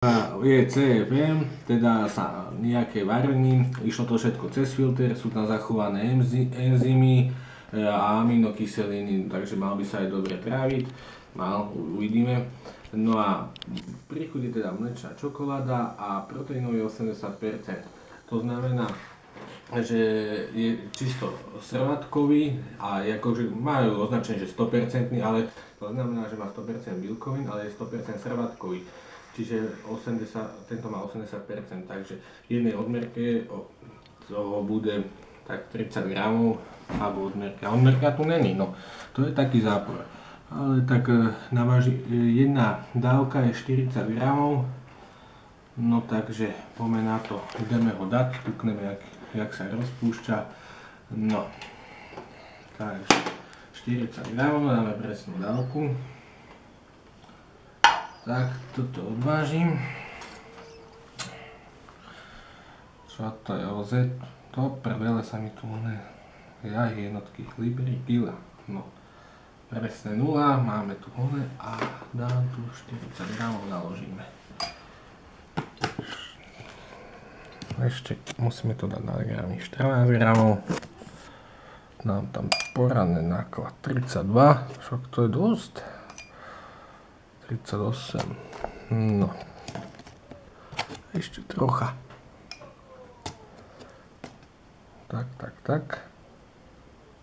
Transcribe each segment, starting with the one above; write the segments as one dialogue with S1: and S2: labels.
S1: Je CFM, teda sa nejaké varení, išlo to všetko cez filter, sú tam zachované enzymy a aminokyseliny, takže mal by sa aj dobre tráviť, uvidíme. No a pri chuti teda mliečna čokoláda a proteínový 80%. To znamená, že je čisto srvátkový a akože majú označenie, že 100%, ale to znamená, že má 100% bielkovín, ale je 100% srvátkový. Čiže tento má 80%, takže v jednej odmerke toho bude tak 30 gramov, alebo odmerka. Odmerka tu není, no to je taký zápor. Ale tak jedna dávka je 40 gramov, no takže poďme na to, ideme ho dať, kúkneme jak sa rozpúšťa. No, takže 40 gramov, dáme presnú dávku. Tak, toto odvážim. Čo to je OZ? To prdele sa mi tu jednotky libry, kila. No, presne 0, máme tu hone a dám tu 40 gramov, naložíme. Ešte musíme to dať na gramy, 14 gramov. Dám tam poradný náklad 32, však to je dosť. 38, no, ešte trocha. Tak.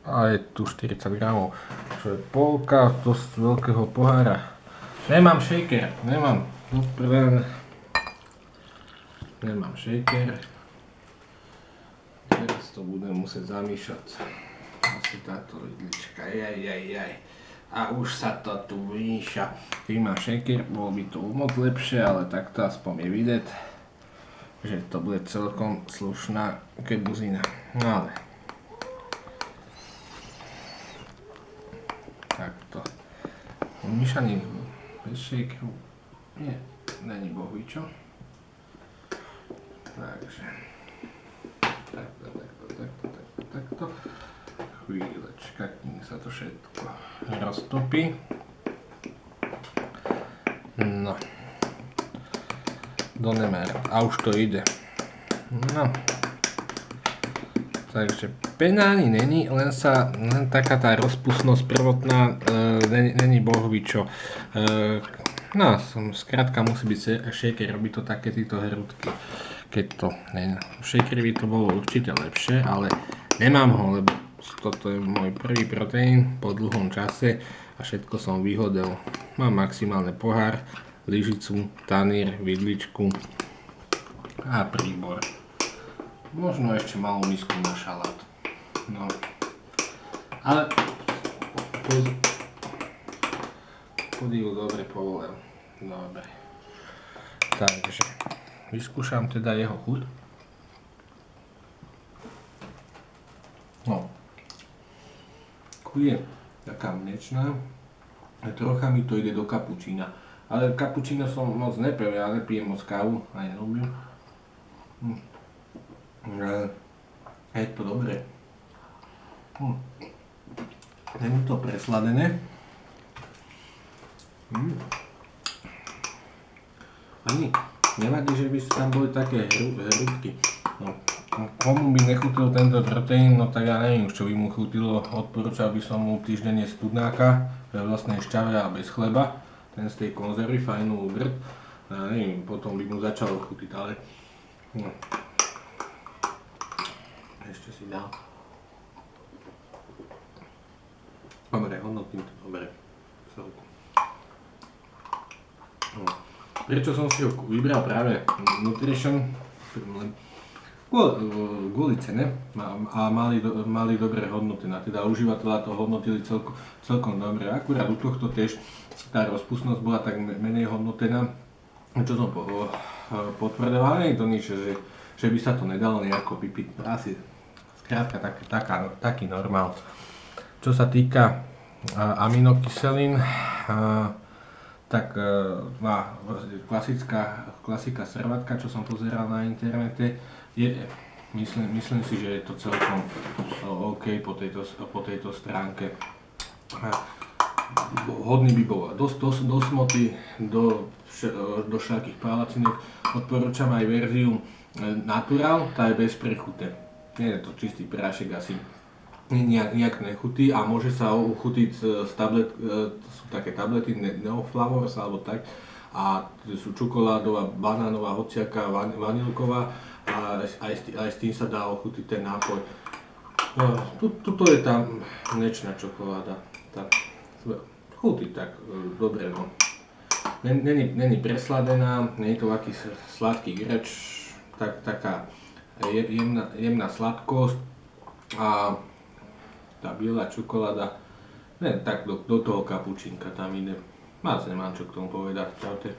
S1: A je tu 40 gramov, čo je polka dosť veľkého pohára. Nemám shaker, nemám shaker. Teraz to budem musieť zamýšľať. Asi táto vidlička, jaj. A už sa to tu míša. Keď má shaker, bolo by to moc lepšie, ale takto aspoň je vidieť, že to bude celkom slušná kebuzina. No ale takto. Míšaním bez shakeru není bohvičo. Takže takto. Chvíľečka, kým sa to všetko roztopí. No. Do nemer. A už to ide. No. Takže penány není, len taká tá rozpustnosť prvotná, není bohvičo. No, skrátka musí byť shaker, robí to také títo hrudky. Keď to, v shakeri by to bolo určite lepšie, ale nemám ho, lebo toto je môj prvý proteín po dlhom čase a všetko som vyhodil. Mám maximálne pohár, lyžicu, tanír, vidličku a príbor. Možno ešte malú misku na šalát. No. Ale podivu dobre povolil. Dobre. Takže vyskúšam teda jeho chuť. No. Je taká mliečná, trocha mi to ide do kapučína, ale kapučína som moc nepil, ja nepijem moc kávu, aj nerobím. Je to dobré. Není to presladené. Ani nevadí, že by tam boli také hrudky. No. Komu by nechutil tento proteín, no tak ja neviem, čo by mu chutilo. Odporúčal by som mu týždenne studnáka ve vlastnej šťave a bez chleba. Ten z tej konzervy, fajnú ubrt. Ja neviem, potom by mu začalo chutiť, ale no. Ešte si dal. Dobre, hodnotím to dobre. Celku. No. Prečo som si ho vybral práve Nutrition? Kvôli cene a mali dobré hodnotenia, teda užívateľa to hodnotili celkom dobre. Akurát u tohto tiež tá rozpustnosť bola tak menej hodnotená, čo som potvrdoval, nie je to nič, že by sa to nedalo nejako vypiť. Asi skrátka taký normál. Čo sa týka aminokyselín, tak klasika srvatka, čo som pozeral na internete, myslím si, že je to celkom OK po tejto stránke. hodný by bol do smoty, do všakých palacinek. Odporúčam aj verziu Natural, tá je bez prechute. Nie je to čistý prášek, asi nejak nechutí a môže sa uchutiť z tablet, sú také tablety Neoflavors alebo tak, a sú čokoládová, banánová, hociaká, vanilková a aj s tým sa dá ochutiť ten nápoj. Tuto je tam mliečna čokoláda, tak chutí tak dobre, no. Není presladená, nie je to aký sladký greč, taká jemná sladkosť a tá biela čokoláda, tak do toho kapučínka tam ide. Vás nemám čo k tomu povedať, čaute.